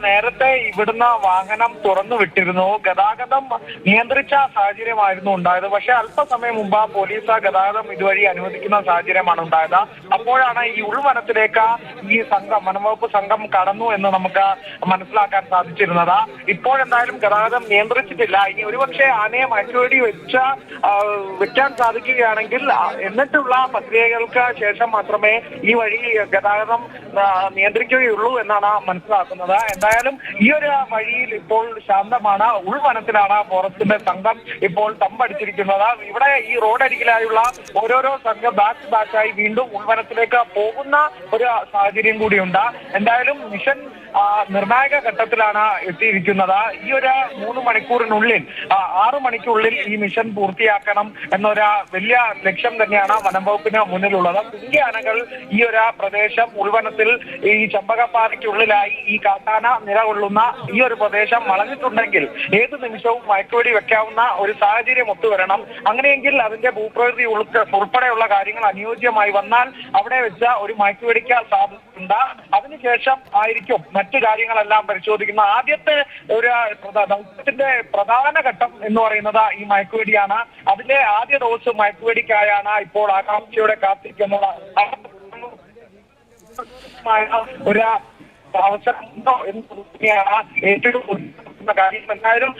നേരത്തെ ഇവിടുന്ന് വാഹനം തുറന്നു വിട്ടിരുന്നു. ഗതാഗതം നിയന്ത്രിച്ച സാഹചര്യമായിരുന്നു ഉണ്ടായത്. പക്ഷെ അല്പസമയം മുമ്പ് പോലീസ് ഗതാഗതം ഇതുവഴി അനുവദിക്കുന്ന സാഹചര്യമാണ് ഉണ്ടായത്. അപ്പോഴാണ് ഈ ഉൾവനത്തിലേക്ക് ഈ സംഘം, വനംവകുപ്പ് സംഘം കടന്നു എന്ന് നമുക്ക് മനസ്സിലാക്കാൻ സാധിച്ചിരുന്നത്. ഇപ്പോഴെന്തായാലും ഗതാഗതം നിയന്ത്രിച്ചിട്ടില്ല. ഇനി ഒരുപക്ഷെ ആനയെ മയക്കുവെടി വെക്കാൻ സാധിക്കുകയാണെങ്കിൽ എന്നിട്ടുള്ള പ്രക്രിയകൾക്ക് ശേഷം മാത്രമേ ഈ വഴി ഗതാഗതം നിയന്ത്രിക്കുകയുള്ളൂ എന്നാണ് മനസ്സിലാക്കുന്നത്. എന്തായാലും ഈ ഒരു വഴിയിൽ ഇപ്പോൾ ശാന്തമാണ്. ഉൾവനത്തിലാണ് ഫോറസ്റ്റിന്റെ സംഘം ഇപ്പോൾ തമ്പടിച്ചിരിക്കുന്നത്. ഇവിടെ ഈ റോഡരികിലായുള്ള ഓരോരോ സംഘം ബാച്ചായി വീണ്ടും ഉൾവനത്തിലേക്ക് പോകുന്ന ഒരു സാഹചര്യം കൂടിയുണ്ട്. എന്തായാലും മിഷൻ നിർണായക ഘട്ടത്തിലാണ് എത്തിയിരിക്കുന്നത്. ഈ ഒരു 3 മണിക്കൂറിനുള്ളിൽ 6 മണിക്കുള്ളിൽ ഈ മിഷൻ പൂർത്തിയാക്കണം എന്നൊരു വലിയ ലക്ഷ്യം തന്നെയാണ് വനം വകുപ്പിന് മുന്നിലുള്ളത്. കുഞ്ഞി ആനകൾ ഈ ഒരു പ്രദേശം ഉൾവനത്തിൽ ഈ ചെമ്പകപ്പാറയ്ക്കുള്ളിലായി ഈ കാട്ടാന നിലകൊള്ളുന്ന ഈ ഒരു പ്രദേശം വളഞ്ഞിട്ടുണ്ടെങ്കിൽ ഏത് നിമിഷവും മയക്കുവെടി വെക്കാവുന്ന ഒരു സാഹചര്യം ഒത്തുവരണം. അങ്ങനെയെങ്കിൽ അതിന്റെ ഭൂപ്രകൃതി ഉൾപ്പെടെയുള്ള കാര്യങ്ങൾ അനുയോജ്യമായി വന്നാൽ അവിടെ വെച്ച ഒരു മയക്കുവെടിക്ക് സാധ്യതയുണ്ട്. അതിനുശേഷം ആയിരിക്കും മറ്റു കാര്യങ്ങളെല്ലാം പരിശോധിക്കുന്ന. ആദ്യത്തെ ഒരു ദൗത്യത്തിന്റെ പ്രധാന ഘട്ടം എന്ന് പറയുന്നത് ഈ മയക്കുവെടിയാണ്. അതിന്റെ ആദ്യ ഡോസ് മയക്കുവെടിക്കായാണ് ഇപ്പോൾ ആകാംക്ഷയോടെ കാത്തിരിക്കുന്നത്. ഒരു അവസരം ഉണ്ടോ എന്ന് തന്നെയാണ് ഏറ്റവും കാര്യം. എന്തായാലും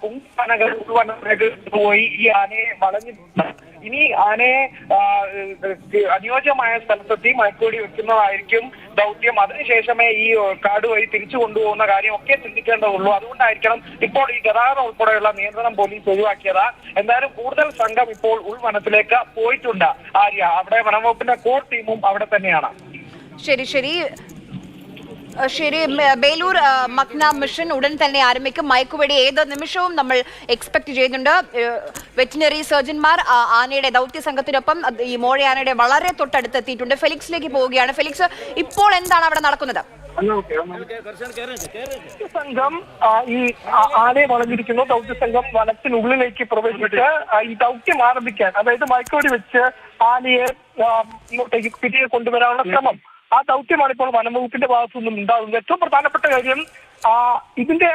കുഞ്ഞാനകൾ ഉൾവനത്തിലേക്ക് പോയി ഈ ആനയെ വളഞ്ഞിട്ടുണ്ട്. ഇനി ആനയെ അനുയോജ്യമായ സ്ഥലത്തെത്തി മയക്കുവെടി വെക്കുന്നതായിരിക്കും ദൗത്യം. അതിനുശേഷമേ ഈ കാട് വഴി തിരിച്ചു കൊണ്ടുപോകുന്ന കാര്യമൊക്കെ ചിന്തിക്കേണ്ടതുള്ളൂ. അതുകൊണ്ടായിരിക്കണം ഇപ്പോൾ ഈ ഗതാഗതം ഉൾപ്പെടെയുള്ള നിയന്ത്രണം പോലീസ് ഒഴിവാക്കിയത്. എന്തായാലും കൂടുതൽ സംഘം ഇപ്പോൾ ഉൾവനത്തിലേക്ക് പോയിട്ടുണ്ട്. ആര്യ, അവിടെ വനംവകുപ്പിന്റെ കോർ ടീമും അവിടെ തന്നെയാണ്. ശരി, ബേലൂർ മക്ന മിഷൻ ഉടൻ തന്നെ ആരംഭിക്കും. മയക്കുവെടി ഏത് നിമിഷവും നമ്മൾ എക്സ്പെക്ട് ചെയ്യുന്നുണ്ട്. വെറ്റിനറി സർജൻമാർ ആനയുടെ ദൗത്യ സംഘത്തിനൊപ്പം ഈ മോഴയാനയുടെ വളരെ തൊട്ടടുത്തെത്തിയിട്ടുണ്ട്. ഫെലിക്സിലേക്ക് പോവുകയാണ്. ഫെലിക്സ്, ഇപ്പോൾ എന്താണ് അവിടെ നടക്കുന്നത്? സംഘം ഈ ആനയെ വളഞ്ഞിരിക്കുന്നു. ദൗത്യ സംഘം വനത്തിനുള്ളിലേക്ക് പ്രവേശിച്ച് ഈ ദൗത്യം ആരംഭിക്കാൻ, അതായത് മയക്കുവെടി വെച്ച് ആനയെ ഇങ്ങോട്ടേക്ക് തിരികെ കൊണ്ടുവരാനുള്ള ശ്രമം, ആ ദൗത്യമാണ് ഇപ്പോൾ വനംവകുപ്പിന്റെ ഭാഗത്തു നിന്നും ഉണ്ടാകുന്നത്. ഏറ്റവും പ്രധാനപ്പെട്ട കാര്യം ഇതിന്റെ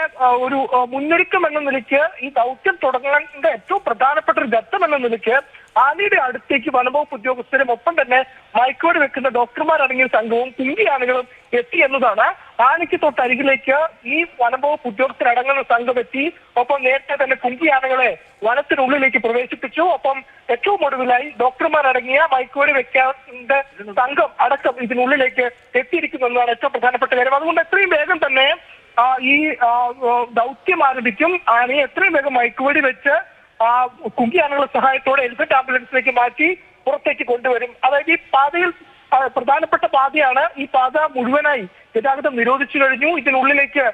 ഒരു മുന്നൊരുക്കം എന്ന നിലയ്ക്ക്, ഈ ദൗത്യം തുടങ്ങേണ്ട ഏറ്റവും പ്രധാനപ്പെട്ട ഒരു ഘട്ടം എന്ന നിലയ്ക്ക് ആനയുടെ അടുത്തേക്ക് വനംവകുപ്പ് ഉദ്യോഗസ്ഥരും ഒപ്പം തന്നെ മയക്കുവെടി വെക്കുന്ന ഡോക്ടർമാരടങ്ങിയ സംഘവും കുഞ്ഞി ആനകളും എത്തി എന്നതാണ്. ആനയ്ക്ക് തൊട്ടരികിലേക്ക് ഈ വനംവകുപ്പ് ഉദ്യോഗസ്ഥരടങ്ങുന്ന സംഘം എത്തി. ഒപ്പം നേരത്തെ തന്നെ കുഞ്ഞി ആനകളെ വനത്തിനുള്ളിലേക്ക് പ്രവേശിപ്പിച്ചു. ഒപ്പം ഏറ്റവും ഒടുവിലായി ഡോക്ടർമാരടങ്ങിയ മയക്കുവെടി വെക്കാത്ത സംഘം അടക്കം ഇതിനുള്ളിലേക്ക് എത്തിയിരിക്കുന്നു എന്നതാണ് ഏറ്റവും പ്രധാനപ്പെട്ട കാര്യം. അതുകൊണ്ട് എത്രയും വേഗം തന്നെ ഈ ദൗത്യം ആരംഭിക്കും. ആനയെ എത്രയും വേഗം മയക്കുവെടി വെച്ച് കുഞ്ഞി ആനകളുടെ സഹായത്തോടെ എലിഫന്റ് ആംബുലൻസിലേക്ക് മാറ്റി പുറത്തേക്ക് കൊണ്ടുവരും. അതായത് ഈ പാതയിൽ പ്രധാനപ്പെട്ട പാതയാണ്. ഈ പാത മുഴുവനായി ഗതാഗതം നിരോധിച്ചു കഴിഞ്ഞു. ഇതിനുള്ളിലേക്ക്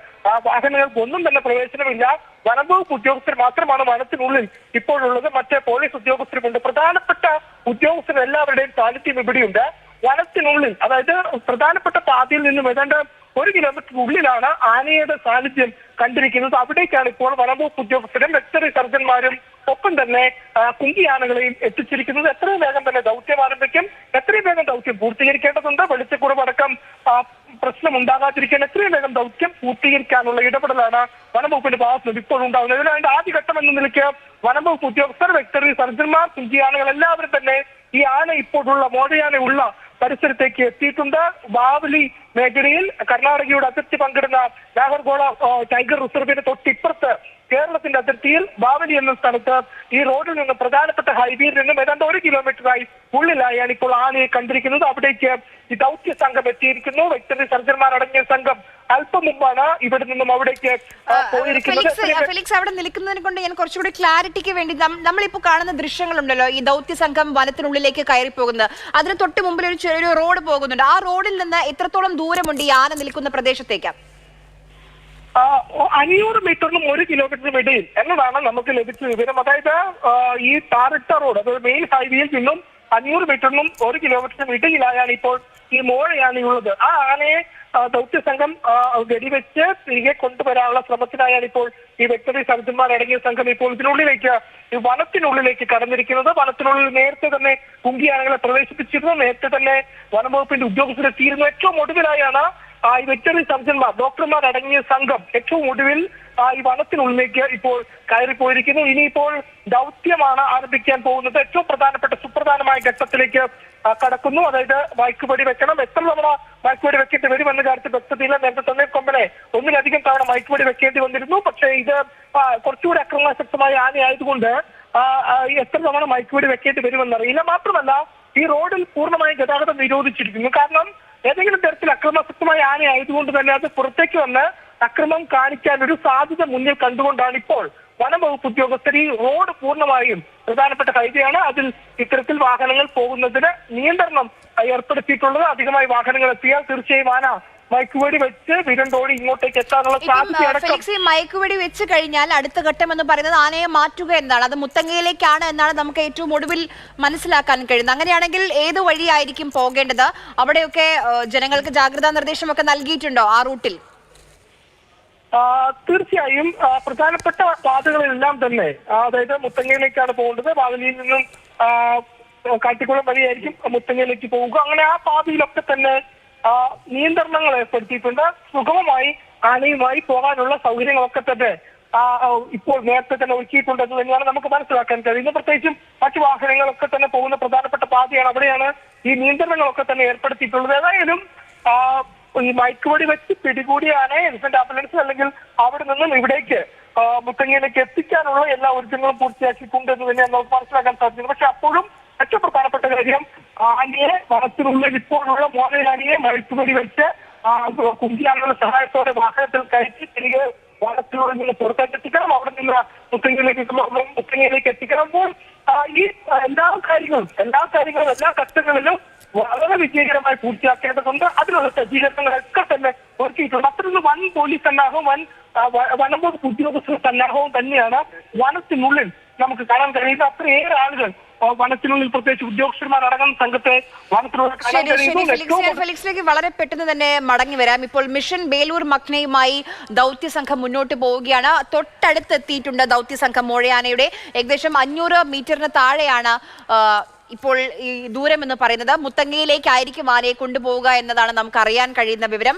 വാഹനങ്ങൾക്ക് ഒന്നും തന്നെ പ്രവേശനമില്ല. വനംവകുപ്പ് ഉദ്യോഗസ്ഥർ മാത്രമാണ് വനത്തിനുള്ളിൽ ഇപ്പോഴുള്ളത്. മറ്റേ പോലീസ് ഉദ്യോഗസ്ഥരുമുണ്ട്. പ്രധാനപ്പെട്ട ഉദ്യോഗസ്ഥർ എല്ലാവരുടെയും സാന്നിധ്യം ഇവിടെയുണ്ട്. വനത്തിനുള്ളിൽ, അതായത് പ്രധാനപ്പെട്ട പാതയിൽ നിന്നും ഏതാണ്ട് 1 കിലോമീറ്ററിനുള്ളിലാണ് ആനയുടെ സാന്നിധ്യം കണ്ടിരിക്കുന്നത്. അവിടേക്കാണ് ഇപ്പോൾ വനംവകുപ്പ് ഉദ്യോഗസ്ഥരും വെറ്ററിനറി സർജന്മാരും ഒപ്പം തന്നെ കുഞ്ഞി ആനകളെയും എത്തിച്ചിരിക്കുന്നത്. എത്രയും വേഗം തന്നെ ദൗത്യം ആരംഭിക്കും. എത്രയും വേഗം ദൗത്യം പൂർത്തീകരിക്കേണ്ടതുണ്ട്. വെളിച്ചക്കുറവടക്കം പ്രശ്നം ഉണ്ടാകാതിരിക്കാൻ എത്രയും വേഗം ദൗത്യം പൂർത്തീകരിക്കാനുള്ള ഇടപെടലാണ് വനംവകുപ്പിന്റെ ഭാഗത്ത് നിന്ന് ഇപ്പോൾ ഉണ്ടാകുന്നത്. ഇതിനായിട്ട് ആദ്യഘട്ടം എന്ന നിലയ്ക്ക് വനംവകുപ്പ് ഉദ്യോഗസ്ഥർ, വെറ്ററിനറി സർജന്മാർ, കുഞ്ഞി ആനകൾ എല്ലാവരും തന്നെ ഈ ആന ഇപ്പോഴുള്ള മോഴയാനയുള്ള പരിസരത്തേക്ക് എത്തിയിട്ടുണ്ട്. ബാവലി മേഖലയിൽ കർണാടകയുടെ അതിർത്തി പങ്കിടുന്ന നാഗർകോള ടൈഗർ റിസർവിന്റെ തൊട്ടിപ്പുറത്ത് കേരളത്തിന്റെ അതിർത്തിയിൽ ബാവലി എന്ന സ്ഥലത്ത് ഈ റോഡിൽ നിന്ന് പ്രധാനപ്പെട്ട ഹൈവേയിൽ നിന്നും ഏതാണ്ട് 1 കിലോമീറ്ററായി ഉള്ളിലായാണ് ഇപ്പോൾ ആനയെ കണ്ടിരിക്കുന്നത്. അവിടേക്ക് ഈ ദൗത്യ സംഘം എത്തിയിരിക്കുന്നു. വെറ്ററിനറി സർജന്മാരടങ്ങിയ സംഘം അല്പം മുമ്പാണ് ഇവിടെ നിന്നും അവിടേക്ക് പോയിരിക്കുന്നത്. ഫെലിക്സ്, അവിടെ നിൽക്കുന്നതിനെ കൊണ്ട് ഞാൻ കുറച്ചുകൂടി ക്ലാരിറ്റിക്ക് വേണ്ടി, നമ്മളിപ്പോൾ കാണുന്ന ദൃശ്യങ്ങളുണ്ടല്ലോ, ഈ ദൗത്യ സംഘം വനത്തിനുള്ളിലേക്ക് കയറി പോകുന്നത്, അതിന് തൊട്ട് മുമ്പിൽ ഒരു ചെറിയൊരു റോഡ് പോകുന്നുണ്ട്. ആ റോഡിൽ നിന്ന് എത്രത്തോളം ദൂരമുണ്ട് ഈ ആന നിൽക്കുന്ന പ്രദേശത്തേക്ക്? 500 മീറ്ററിനും 1 കിലോമീറ്ററിനും ഇടയിൽ എന്നതാണ് നമുക്ക് ലഭിച്ച വിവരം. അതായത് ഈ ടാറിട്ട റോഡ്, അതായത് മെയിൻ ഹൈവേയിൽ നിന്നും 500 മീറ്ററിനും 1 കിലോമീറ്ററിനും ഇടയിലായാണ് ഇപ്പോൾ ഈ മോഴയാനയുള്ളത്. ആ ആനയെ ദൗത്യ സംഘം വെടിവെച്ച് തിരികെ കൊണ്ടുവരാനുള്ള ശ്രമത്തിനായാണ് ഇപ്പോൾ ഈ വെറ്ററിനറി സർജന്മാരടങ്ങിയ സംഘം ഇപ്പോൾ ഇതിനുള്ളിലേക്ക്, ഈ വനത്തിനുള്ളിലേക്ക് കടന്നിരിക്കുന്നത്. വനത്തിനുള്ളിൽ നേരത്തെ തന്നെ കുങ്കി ആനകളെ പ്രവേശിപ്പിച്ചിരുന്നു. നേരത്തെ തന്നെ വനംവകുപ്പിന്റെ ഉദ്യോഗസ്ഥരെത്തിയിരുന്നു. ഏറ്റവും ഒടുവിലായാണ് ഈ വെറ്ററിനറി സർജൻമാർ, ഡോക്ടർമാർ അടങ്ങിയ സംഘം ഏറ്റവും ഒടുവിൽ ഈ വനത്തിനുള്ളിലേക്ക് ഇപ്പോൾ കയറിപ്പോയിരിക്കുന്നു. ഇനിയിപ്പോൾ ദൗത്യമാണ് ആരംഭിക്കാൻ പോകുന്നത്. ഏറ്റവും പ്രധാനപ്പെട്ട സുപ്രധാനമായ ഘട്ടത്തിലേക്ക് കടക്കുന്നു. അതായത് മയക്കുവെടി വെക്കണം. എത്ര തവണ മയക്കുവെടി വെക്കേണ്ടി വരുമെന്ന കാര്യത്തിൽ വ്യക്തതയില്ല. നേരത്തെ തന്നെ കൊമ്പനെ ഒന്നിലധികം തവണ മയക്കുവെടി വെക്കേണ്ടി വന്നിരുന്നു. പക്ഷേ ഇത് കുറച്ചുകൂടി അക്രമാസക്തമായ ആനയായതുകൊണ്ട് എത്ര തവണ മയക്കുവെടി വെക്കേണ്ടി വരുമെന്നറിയില്ല. മാത്രമല്ല ഈ റോഡിൽ പൂർണ്ണമായി ഗതാഗതം നിരോധിച്ചിരിക്കുന്നു. കാരണം ഏതെങ്കിലും തരത്തിൽ അക്രമാസക്തമായ ആനയായതുകൊണ്ട് തന്നെ അത് പുറത്തേക്ക് വന്ന് അക്രമം കാണിക്കാൻ ഒരു സാധ്യത മുന്നിൽ കണ്ടുകൊണ്ടാണ് ഇപ്പോൾ വനം വകുപ്പ് ഉദ്യോഗസ്ഥർ ഈ റോഡ് പൂർണ്ണമായും പ്രധാനപ്പെട്ട ഹൈവേയാണ്, അതിൽ ഇത്തരത്തിൽ വാഹനങ്ങൾ പോകുന്നതിന് നിയന്ത്രണം ഏർപ്പെടുത്തിയിട്ടുള്ളത്. അധികമായി വാഹനങ്ങൾ എത്തിയാൽ തീർച്ചയായും ആന മയക്കുവെടി വെച്ച് വിരണ്ടോടി ഇങ്ങോട്ടേക്ക് എത്താനുള്ള സാധ്യത. മയക്കുവെടി വെച്ച് കഴിഞ്ഞാൽ അടുത്ത ഘട്ടം എന്ന് പറയുന്നത് ആനയെ മാറ്റുക എന്നാണ്. അത് മുത്തങ്ങയിലേക്കാണ് എന്നാണ് നമുക്ക് ഏറ്റവും ഒടുവിൽ മനസ്സിലാക്കാൻ കഴിയുന്നത്. അങ്ങനെയാണെങ്കിൽ ഏത് വഴിയായിരിക്കും പോകേണ്ടത്? അവിടെയൊക്കെ ജനങ്ങൾക്ക് ജാഗ്രതാ നിർദ്ദേശമൊക്കെ നൽകിയിട്ടുണ്ടോ ആ റൂട്ടിൽ? തീർച്ചയായും പ്രധാനപ്പെട്ട പാതകളിലെല്ലാം തന്നെ, അതായത് മുത്തങ്ങയിലേക്കാണ് പോകേണ്ടത്. വാവലിയിൽ നിന്നും കാട്ടിക്കുളം വഴിയായിരിക്കും മുത്തങ്ങയിലേക്ക് പോവുക. അങ്ങനെ ആ പാതയിലൊക്കെ തന്നെ നിയന്ത്രണങ്ങൾ ഏർപ്പെടുത്തിയിട്ടുണ്ട്. സുഗമമായി ആനയുമായി പോകാനുള്ള സൗകര്യങ്ങളൊക്കെ തന്നെ ഇപ്പോൾ നേരത്തെ തന്നെ ഒരുക്കിയിട്ടുണ്ടെന്ന് തന്നെയാണ് നമുക്ക് മനസ്സിലാക്കാൻ കഴിയുന്നത്. പ്രത്യേകിച്ചും മറ്റു വാഹനങ്ങളൊക്കെ തന്നെ പോകുന്ന പ്രധാനപ്പെട്ട പാതയാണ്. അവിടെയാണ് ഈ നിയന്ത്രണങ്ങളൊക്കെ തന്നെ ഏർപ്പെടുത്തിയിട്ടുള്ളത്. ഏതായാലും ഈ മയക്കുവെടി വെച്ച് പിടികൂടിയ ആനയെ എലിഫന്റ് ആംബുലൻസ് അല്ലെങ്കിൽ അവിടെ നിന്നും ഇവിടേക്ക് മുത്തങ്ങയിലേക്ക് എത്തിക്കാനുള്ള എല്ലാ ഒരുക്കങ്ങളും പൂർത്തിയാക്കിയിട്ടുണ്ട് എന്ന് തന്നെയാണ് നമുക്ക് മനസ്സിലാക്കാൻ സാധിക്കുന്നത്. പക്ഷെ അപ്പോഴും ഏറ്റവും പ്രധാനപ്പെട്ട കാര്യം ആനയെ വനത്തിനുള്ളിൽ ഇപ്പോഴുള്ള മോനയാനയെ മയക്കുവെടി വെച്ച് കുങ്കിയാനുള്ള സഹായത്തോടെ വാഹനത്തിൽ കയറ്റി തിരികെ വനത്തിലൂടെ നിന്ന് പുറത്തേക്ക് എത്തിക്കണം. അവിടെ നിന്ന് മുത്തങ്ങയിലേക്ക് എത്തിക്കണം. അപ്പോൾ ഈ എല്ലാ കാര്യങ്ങളും എല്ലാ ഘട്ടങ്ങളിലും വളരെ വിജയകരമായി പൂർത്തിയാക്കേണ്ടതുണ്ട്. അതിനുള്ള സജ്ജീകരണങ്ങളൊക്കെ തന്നെ ഒരുക്കിയിട്ടുണ്ട്. അത്രയൊന്നും വൻ പോലീസ് സന്നാഹവും വനം വകുപ്പ് ഉദ്യോഗസ്ഥ സന്നാഹവും തന്നെയാണ് വനത്തിനുള്ളിൽ നമുക്ക് കാണാൻ കഴിയുന്നത്. അത്രയേറെ ആളുകൾ വനത്തിനുള്ളിൽ പ്രത്യേകിച്ച് ഉദ്യോഗസ്ഥന്മാർ അടങ്ങുന്ന സംഘത്തെ വനത്തിനുള്ളിൽ കാണാൻ കഴിയുന്നു. ഫെലിക്സിലേക്ക് വളരെ പെട്ടെന്ന് തന്നെ മടങ്ങി വരാം. ഇപ്പോൾ മിഷൻ ബേലൂർ മക്നയുമായി ദൗത്യ സംഘം മുന്നോട്ട് പോവുകയാണ്. തൊട്ടടുത്തെത്തിയിട്ടുണ്ട് ദൗത്യ സംഘം. മോഴയാനയുടെ ഏകദേശം 500 മീറ്ററിന് താഴെയാണ് ഇപ്പോൾ ഈ ദൂരം എന്ന് പറയുന്നത്. മുത്തങ്ങയിലേക്കായിരിക്കും ആനയെ കൊണ്ടുപോവുക എന്നതാണ് നമുക്ക് അറിയാൻ കഴിയുന്ന വിവരം.